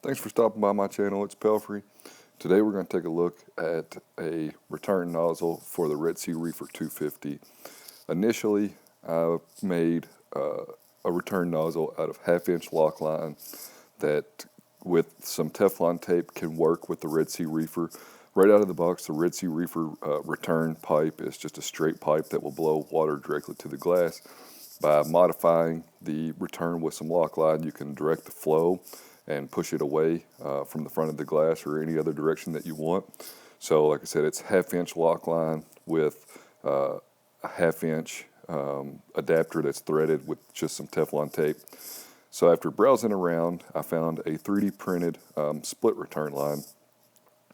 Thanks for stopping by my channel. It's Pelfrey. Today we're going to take a look at a return nozzle for the Red Sea Reefer 250. Initially, I made a return nozzle out of 1/2-inch Loc-Line that with some Teflon tape can work with the Red Sea Reefer. Right out of the box, the Red Sea Reefer return pipe is just a straight pipe that will blow water directly to the glass. By modifying the return with some Loc-Line, you can direct the flow and push it away from the front of the glass or any other direction that you want. So like I said, it's 1/2-inch Loc-Line with a 1/2-inch adapter that's threaded with just some Teflon tape. So after browsing around, I found a 3D printed split return line.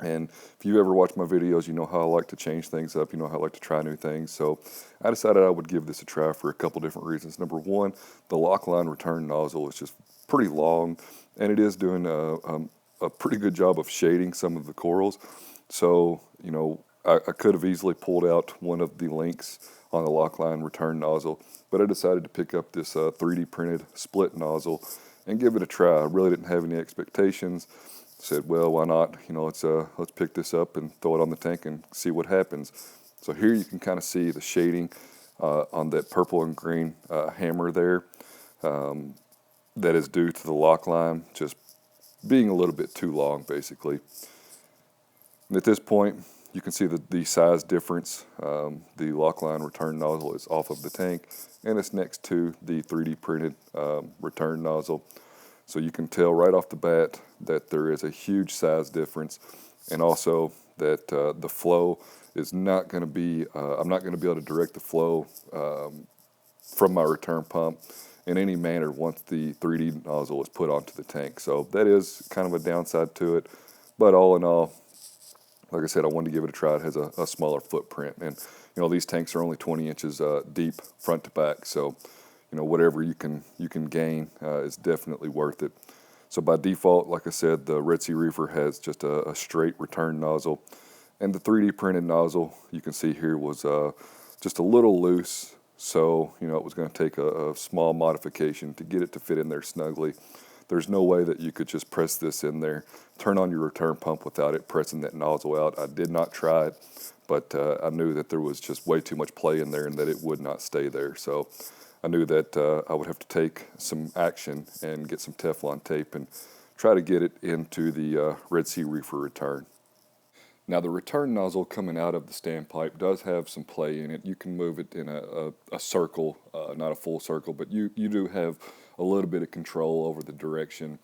And if you ever watch my videos, you know how I like to change things up, you know how I like to try new things. So I decided I would give this a try for a couple different reasons. Number one, the Loc-Line return nozzle is just pretty long, and it is doing a pretty good job of shading some of the corals. So, you know, I could have easily pulled out one of the links on the Loc-Line return nozzle, but I decided to pick up this 3D printed split nozzle and give it a try. I really didn't have any expectations. Said, well, why not? You know, let's pick this up and throw it on the tank and see what happens. So here you can kind of see the shading on that purple and green hammer there. That is due to the Loc-Line just being a little bit too long, basically. And at this point, you can see the size difference. The Loc-Line return nozzle is off of the tank, and it's next to the 3D printed return nozzle. So you can tell right off the bat that there is a huge size difference, and also that the flow is not going to be, I'm not going to be able to direct the flow from my return pump in any manner once the 3D nozzle is put onto the tank. So that is kind of a downside to it, but all in all, like I said, I wanted to give it a try. It has a smaller footprint, and you know, these tanks are only 20 inches deep front to back, so you know, whatever you can gain is definitely worth it. So by default, like I said, the Red Sea Reefer has just a straight return nozzle, and the 3D printed nozzle you can see here was just a little loose. So you know, it was going to take a small modification to get it to fit in there snugly. There's no way that you could just press this in there, turn on your return pump without it pressing that nozzle out. I did not try it, but I knew that there was just way too much play in there and that it would not stay there. So I knew that I would have to take some action and get some Teflon tape and try to get it into the Red Sea Reefer return. Now the return nozzle coming out of the standpipe does have some play in it. You can move it in a circle, not a full circle, but you do have a little bit of control over the direction,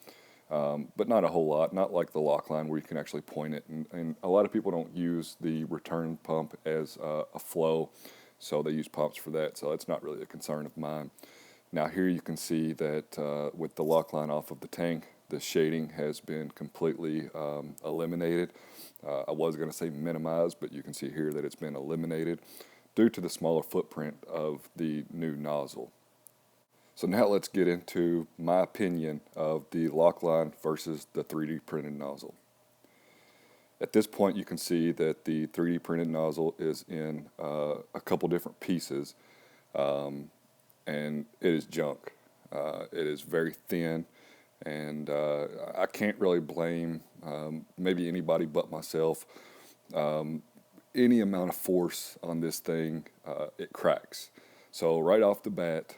but not a whole lot, not like the Loc-Line where you can actually point it. And a lot of people don't use the return pump as a flow, so they use pumps for that, so that's not really a concern of mine. Now here you can see that with the Loc-Line off of the tank, the shading has been completely eliminated. I was going to say minimized, but you can see here that it's been eliminated due to the smaller footprint of the new nozzle. So now let's get into my opinion of the Loc-Line versus the 3D printed nozzle. At this point you can see that the 3D printed nozzle is in a couple different pieces, and it is junk. It is very thin, and I can't really blame maybe anybody but myself. Any amount of force on this thing, it cracks. So right off the bat,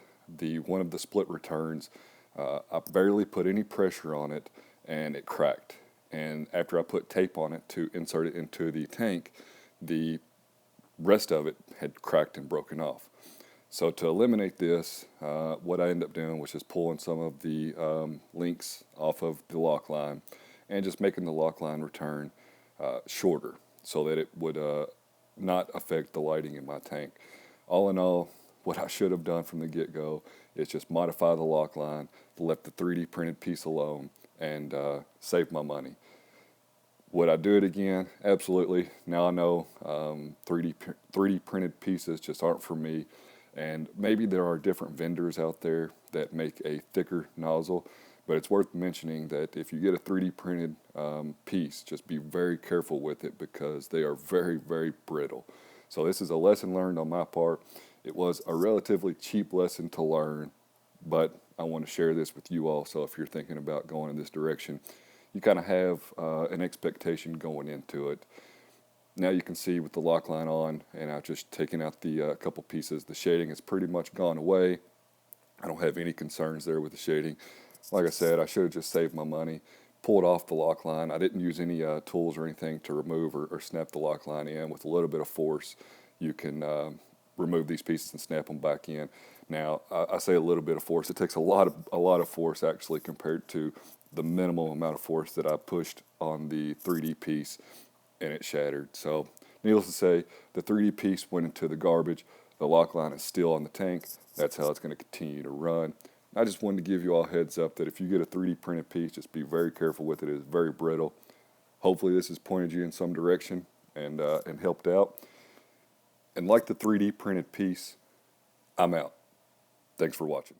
one of the split returns, I barely put any pressure on it and it cracked. And after I put tape on it to insert it into the tank, the rest of it had cracked and broken off. So to eliminate this, what I ended up doing was just pulling some of the links off of the Loc-Line and just making the Loc-Line return shorter so that it would not affect the lighting in my tank. All in all, what I should have done from the get-go is just modify the Loc-Line, left the 3D printed piece alone, and save my money. Would I do it again? Absolutely. Now I know 3D printed pieces just aren't for me, and maybe there are different vendors out there that make a thicker nozzle, but it's worth mentioning that if you get a 3D printed piece, just be very careful with it because they are very, very brittle. So this is a lesson learned on my part. It was a relatively cheap lesson to learn, but I want to share this with you all. So if you're thinking about going in this direction, you kind of have an expectation going into it. Now you can see with the Loc-Line on, and I've just taken out the couple pieces, the shading has pretty much gone away. I don't have any concerns there with the shading. Like I said, I should have just saved my money, pulled off the Loc-Line. I didn't use any tools or anything to remove or snap the Loc-Line in. With a little bit of force, you can remove these pieces and snap them back in. Now, I say a little bit of force. It takes a lot of force actually compared to the minimum amount of force that I pushed on the 3D piece, and it shattered. So, needless to say, the 3D piece went into the garbage. The Loc-Line is still on the tank. That's how it's going to continue to run. I just wanted to give you all a heads up that if you get a 3D printed piece, just be very careful with it. It is very brittle. Hopefully this has pointed you in some direction and helped out. And like the 3D printed piece, I'm out. Thanks for watching.